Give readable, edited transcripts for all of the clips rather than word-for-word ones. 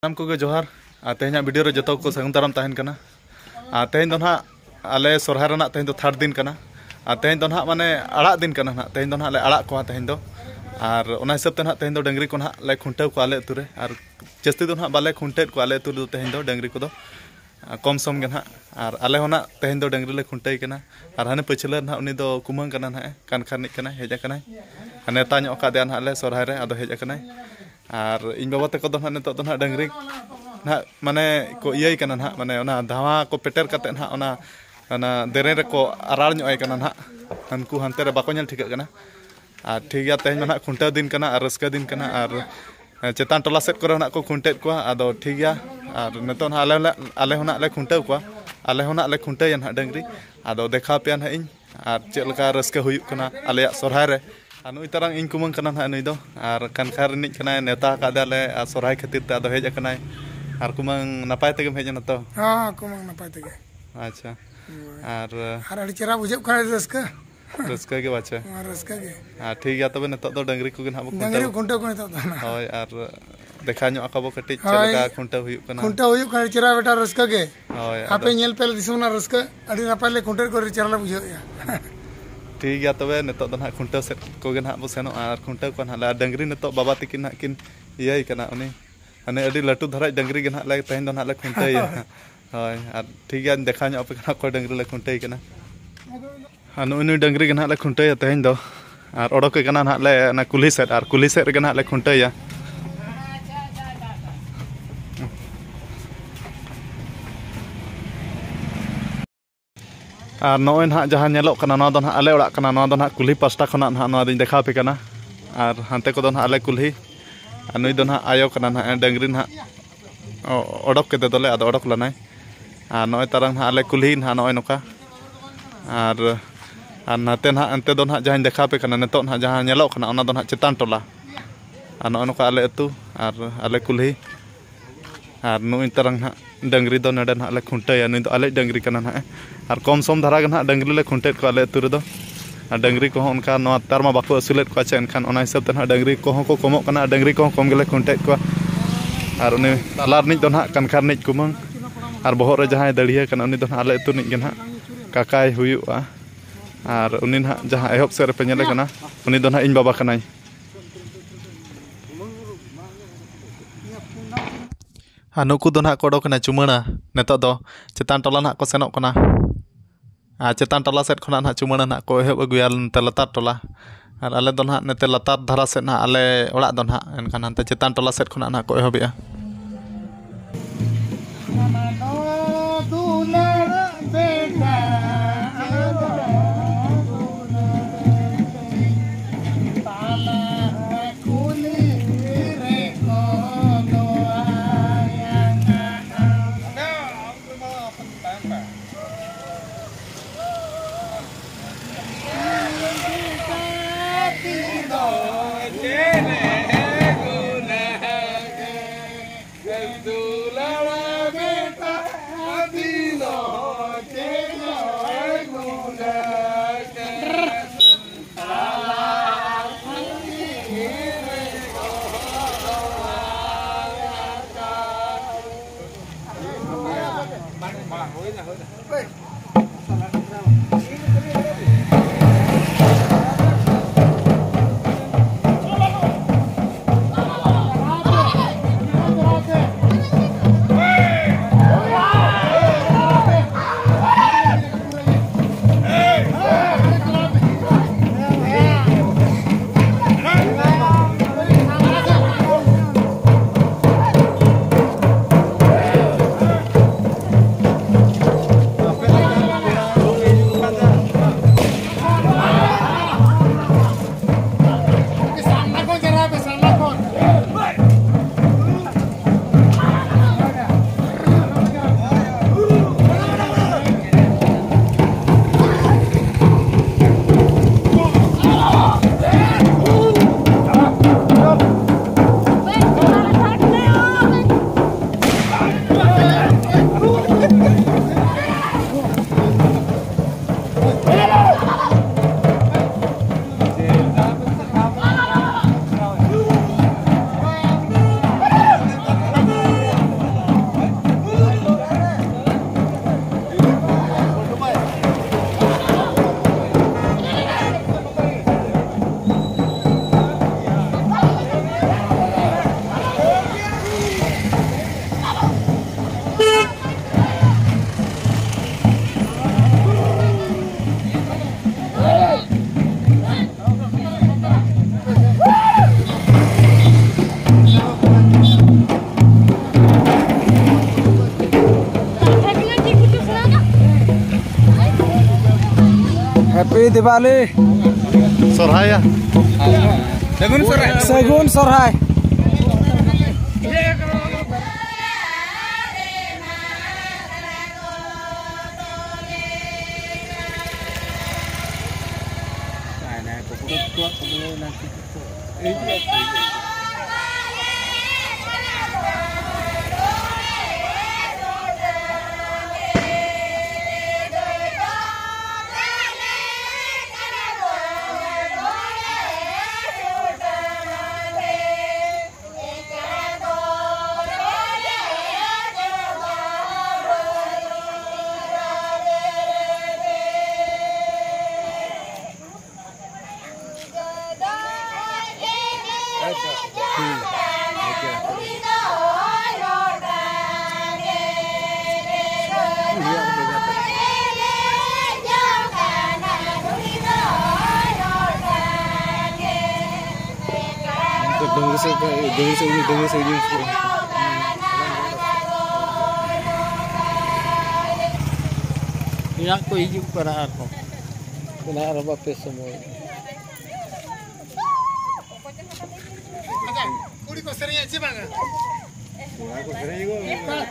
नाम को जोहार तेहना वीडियो रे जतो को संग दाराम तहन कना तेहन दो ना आले सोरहाय रना तेहन दो थर्ड दिन कना तेहन दो ना माने अड़ा दिन कना ना तेहन दो ना ले अड़ा को तेहन दो और ओना हिसाब ते ना तेहन दो डंगरी को ना ले खुंटाव को आले अतु रे और जस्ती दो ना बाले खुंटेट को आले अतु तेहन दो डंगरी को दो कम सम गे ना और आले होना तेहन दो डंगरी ले खुंटाई कना और हाने पछले ना उनी दो कुमंग कना ना कानखारनी कना हेज कना नेता ᱧᱚᱜ ᱠᱟᱫᱮᱭᱟ ᱱᱟᱦᱟᱜ ᱞᱮ ᱥᱚᱨᱦᱟᱭ ᱨᱮ ᱟᱫᱚ ᱦᱮᱡ ᱟᱠᱟᱱᱟᱭ और इन बाबा तक दो ना नितो दो ना डंगरी ना माने को इयाई कना ना माने ओना धावा को पेटर कते ना ओना देरे रे को आरार ᱧᱚᱜ कना ना हनकु हनते रे बाको ñel ठिक कना और ठीक गया तेहन ना खुंटा दिन कना और रस्का दिन कना और चेतान टोला सेट करे ना को खुंटेट को आदो ठीक गया और नितो ना आले होना ले खुंटाव को आले होना ले खुंटाय ना डंगरी आदो देखा पे ना इन और चेलका रस्का हुयुक कना आले सोरहाय रे नुई तरंग इन कुमंग कना ना नुई दो और कानखार निक कना नेता कादाले सोरहाय खातिर ते आदो हेज कना और कुमंग नपाय तेगे हेज ना तो हां कुमंग नपाय तेगे अच्छा और अड़ी चेरा बुझब खा रस्का रस्का के बाचे रस्का के हां ठीक गया तबे नतो दो डंगरी को ना डंगरी खुंटा को नतो होय और देखा ᱧᱚᱜ आकाबो कटि चेलका खुंटा हुयुक कना चेरा बेटा रस्का के होय आपे ñel पेल दिसुना रस्का अड़ी नपाय ले खुंटर को चेरा ला बुझो या ठीक गया तबे नितो दो ना खुंटा सेट को गे ना बो सेनो और खुंटा को ना डंगरी नितो बाबा तिकिन ना किन इयाई कना उनी अने अड़ी लटू धराय डंगरी गे ना ले तेहन दो ना ले खुंटाई होय और ठीक गया देखा ᱧᱚᱜ पे कना को डंगरी ले खुंटाई कना अनु उनी डंगरी गे ना ले खुंटाई तेहन दो और ओडोक कना ना ले ना कुली सेट गे ना ले खुंटाई और नॉय ना जहाँ नेलो कना ना दो ना आले ओड़ा कना ना दो ना कुली पास्टा खना ना ना दिन देखा पे कना और हानते को दो ना आले कुली नुई दो ना आयो कना ना डंगरी ना ओडोक के दोले आदो ओडोक लनाय और नॉय तरंग ना आले कुली ना नॉय नोका और नाते ना अंते दो ना जहाँ देखा पे कना नेतो ना जहाँ नेलो कना ओना दो ना चेतान टोला और नॉय नोका आले अतु और आले कुली और नुई तरंग ना डंगरी दो नडे ना ले खुंटाया नुई दो आले डंगरी कना ना और कम सम धारा ना डंगरी ले खुंटेट को आले अतु रे दो डंगरी को उनका नो तार मा बाको असुलेट को आचे एनखान ओना हिसाब ते ना डंगरी को को कमो कना डंगरी को कम गेले खुंटेट को और उनी तालार निज दो ना कानखार निज कुमंग और बहर रे जहां दड़िया कना उनी दो ना आले अतु निज गे ना काकाय हुयुआ और उनी ना जहां एहब से रे पे नेले कना उनी दो ना इन बाबा कनाय नुकु दो ना कोडो कना चुमणा नेतो दो चेतान टोला ना को सेनो कना चेतान टोला सेट खना ना चुमणा ना को एहब अगुया नते लतार टोला और आले दो ना नते लतार धारा सेट ना आले ओड़ा दो ना एनखान हनते चेतान टोला सेट खना ना को एहबिया Diwali. Sorhai ya. Sagun Sorhai. Yang ko hijuk para ako. Kena araba pe semua. Kuri ko sering aja bang. Aku sering juga.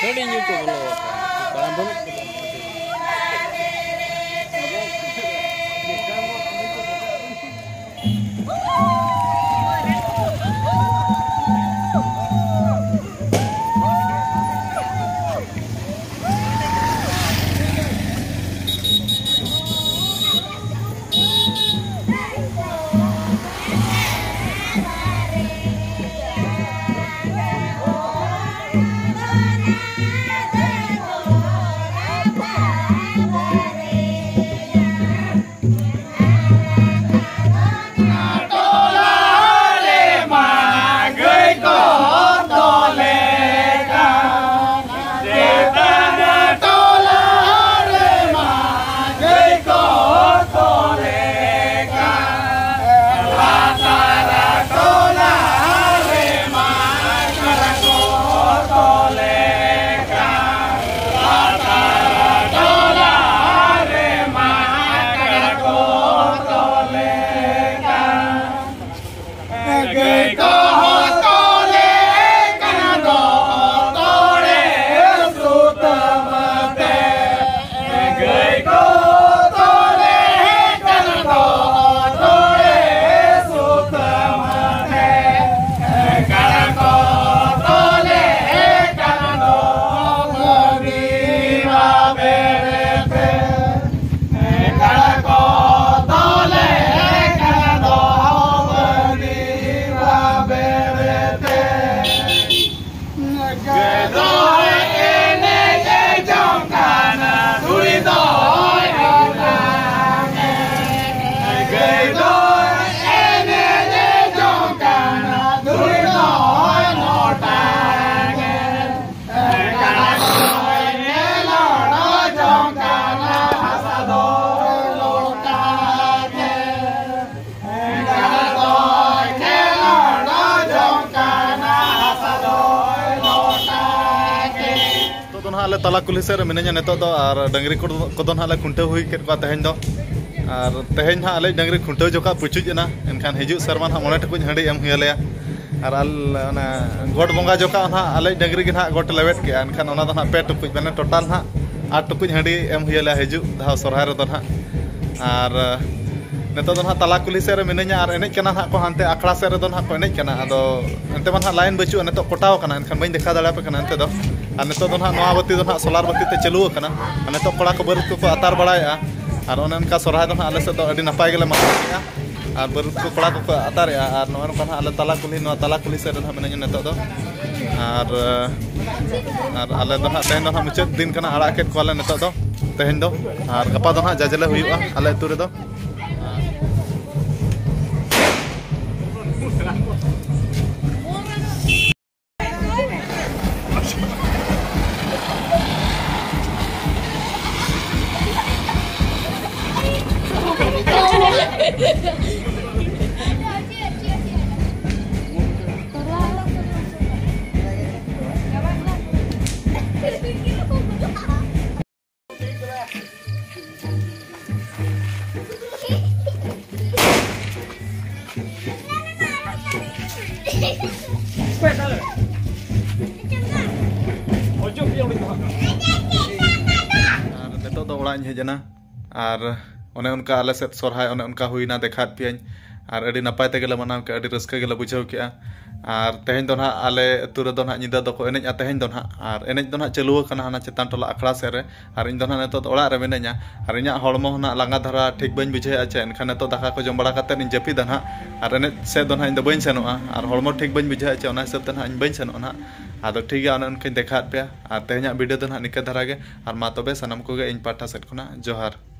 Thirty new to below. ale tala kulhi ser menanya neto do ar dangri ko don hale khunte hui ket ko tehn do ar tehn ha ale dangri khunte joka puchuj na enkan hiju serman ha mone takuj handi em huyale ar al ona god bonga joka ha ale dangri gin ha got lewet ke enkan ona do ha pe takuj bene total ha 8 takuj handi em huyale hiju dha sorhai ro do ha ar neto don ha tala kuli sere minenya ar enej kana ha ko hante akra sere don ha ko enej kana ado ente man ha lain bachu neto kotaw kana enkan bain dekha dala pe kana ente do ar neto don ha noa bati don ha solar bati te chalu kana neto kola ko bar ko atar badaya ar onen ka sorhay don ha ale se do adi napai gele manaya ar bar ko kola ko atar ya ar noan kan ha ale tala kuli sere don ha minenya neto do ar ale don ha ten don ha muchet din kana ara ket ko ale neto do tehen do ar gapa don ha jajale huyuga ale tu re do neto do ola ᱧ hejana ar one unka ale set sorhay one unka huina dekhat piañ ar adi napai te gele manaw ke adi raska gele bujhaw ke ar tehen don ha ale atur do na nyida do ko enej tehen don ha ar enej don ha chalu kana hana chetan tola akhra sere ar in don ha neto ola re menenya ar inya holmo na langa dhara thik bañ bujhe ache enkan neto daka ko jom bada kate in japi dan ha ar enej se don ha in do bañ senoa ar holmo thik bañ bujhe ache ona hisab tan ha in bañ senoa na ado ठीक है on उनके देखा पे और तेहना video तो ना निके धरा गे और मा तबे सनम को गे इन पाठा सेट खना जोहार।